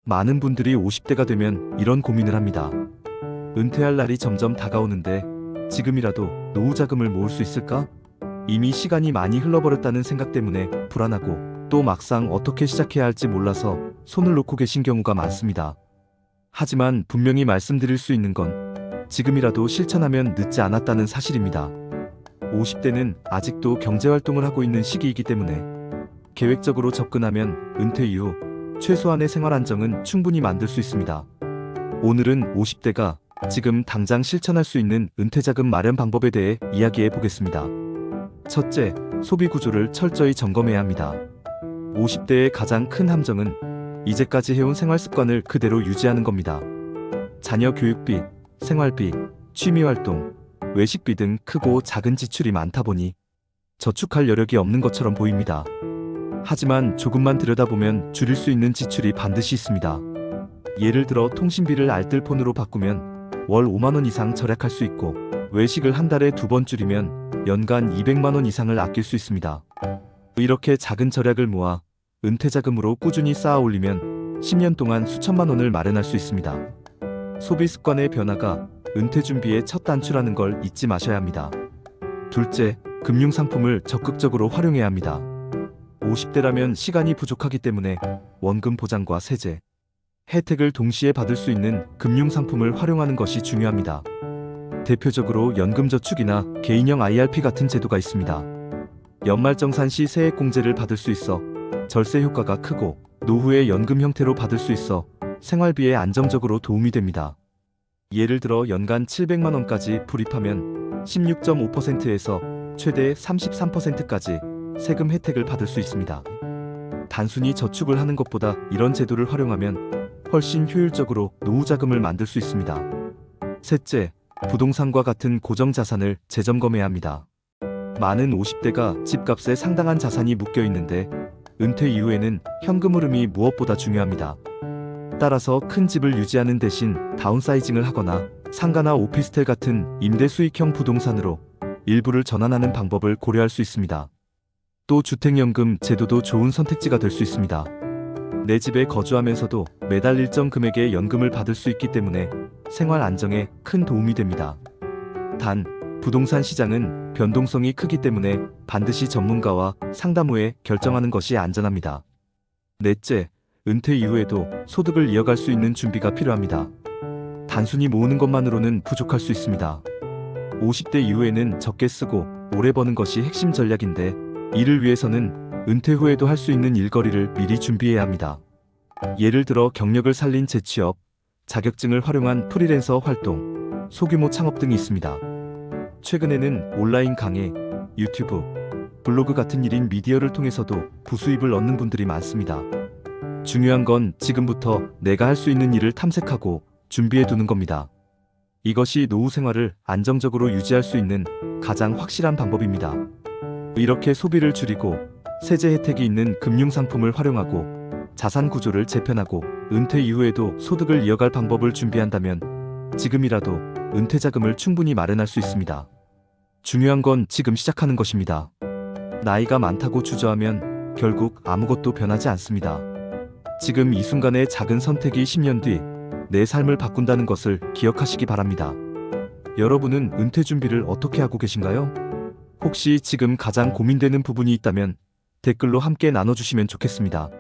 많은 분들이 50대가 되면 이런 고민을 합니다. 은퇴할 날이 점점 다가오는데 지금이라도 노후 자금을 모을 수 있을까? 이미 시간이 많이 흘러버렸다는 생각 때문에 불안하고 또 막상 어떻게 시작해야 할지 몰라서 손을 놓고 계신 경우가 많습니다. 하지만 분명히 말씀드릴 수 있는 건 지금이라도 실천하면 늦지 않았다는 사실입니다. 50대는 아직도 경제활동을 하고 있는 시기이기 때문에 계획적으로 접근하면 은퇴 이후 최소한의 생활 안정은 충분히 만들 수 있습니다. 오늘은 50대가 지금 당장 실천할 수 있는 은퇴자금 마련 방법에 대해 이야기해 보겠습니다. 첫째, 소비 구조를 철저히 점검해야 합니다. 50대의 가장 큰 함정은 이제까지 해온 생활 습관을 그대로 유지하는 겁니다. 자녀 교육비, 생활비, 취미활동, 외식비 등 크고 작은 지출이 많다 보니 저축할 여력이 없는 것처럼 보입니다. 하지만 조금만 들여다보면 줄일 수 있는 지출이 반드시 있습니다. 예를 들어 통신비를 알뜰폰으로 바꾸면 월 5만원 이상 절약할 수 있고, 외식을 한 달에 2번 줄이면 연간 200만원 이상을 아낄 수 있습니다. 이렇게 작은 절약을 모아 은퇴자금으로 꾸준히 쌓아 올리면 10년 동안 수천만 원을 마련할 수 있습니다. 소비 습관의 변화가 은퇴 준비의 첫 단추라는 걸 잊지 마셔야 합니다. 둘째, 금융상품을 적극적으로 활용해야 합니다. 50대라면 시간이 부족하기 때문에 원금 보장과 세제, 혜택을 동시에 받을 수 있는 금융상품을 활용하는 것이 중요합니다. 대표적으로 연금저축이나 개인형 IRP 같은 제도가 있습니다. 연말정산 시 세액공제를 받을 수 있어 절세 효과가 크고, 노후에 연금 형태로 받을 수 있어 생활비에 안정적으로 도움이 됩니다. 예를 들어 연간 700만 원까지 불입하면 16.5%에서 최대 33%까지 세금 혜택을 받을 수 있습니다. 단순히 저축을 하는 것보다 이런 제도를 활용하면 훨씬 효율적으로 노후 자금을 만들 수 있습니다. 셋째, 부동산과 같은 고정자산을 재점검해야 합니다. 많은 50대가 집값에 상당한 자산이 묶여 있는데 은퇴 이후에는 현금 흐름이 무엇보다 중요합니다. 따라서 큰 집을 유지하는 대신 다운사이징을 하거나 상가나 오피스텔 같은 임대 수익형 부동산으로 일부를 전환하는 방법을 고려할 수 있습니다. 또 주택연금 제도도 좋은 선택지가 될 수 있습니다. 내 집에 거주하면서도 매달 일정 금액의 연금을 받을 수 있기 때문에 생활 안정에 큰 도움이 됩니다. 단, 부동산 시장은 변동성이 크기 때문에 반드시 전문가와 상담 후에 결정하는 것이 안전합니다. 넷째, 은퇴 이후에도 소득을 이어갈 수 있는 준비가 필요합니다. 단순히 모으는 것만으로는 부족할 수 있습니다. 50대 이후에는 적게 쓰고 오래 버는 것이 핵심 전략인데, 이를 위해서는 은퇴 후에도 할 수 있는 일거리를 미리 준비해야 합니다. 예를 들어 경력을 살린 재취업, 자격증을 활용한 프리랜서 활동, 소규모 창업 등이 있습니다. 최근에는 온라인 강의, 유튜브, 블로그 같은 1인 미디어를 통해서도 부수입을 얻는 분들이 많습니다. 중요한 건 지금부터 내가 할 수 있는 일을 탐색하고 준비해 두는 겁니다. 이것이 노후 생활을 안정적으로 유지할 수 있는 가장 확실한 방법입니다. 이렇게 소비를 줄이고 세제 혜택이 있는 금융상품을 활용하고 자산 구조를 재편하고 은퇴 이후에도 소득을 이어갈 방법을 준비한다면 지금이라도 은퇴 자금을 충분히 마련할 수 있습니다. 중요한 건 지금 시작하는 것입니다. 나이가 많다고 주저하면 결국 아무것도 변하지 않습니다. 지금 이 순간의 작은 선택이 10년 뒤 내 삶을 바꾼다는 것을 기억하시기 바랍니다. 여러분은 은퇴 준비를 어떻게 하고 계신가요? 혹시 지금 가장 고민되는 부분이 있다면 댓글로 함께 나눠주시면 좋겠습니다.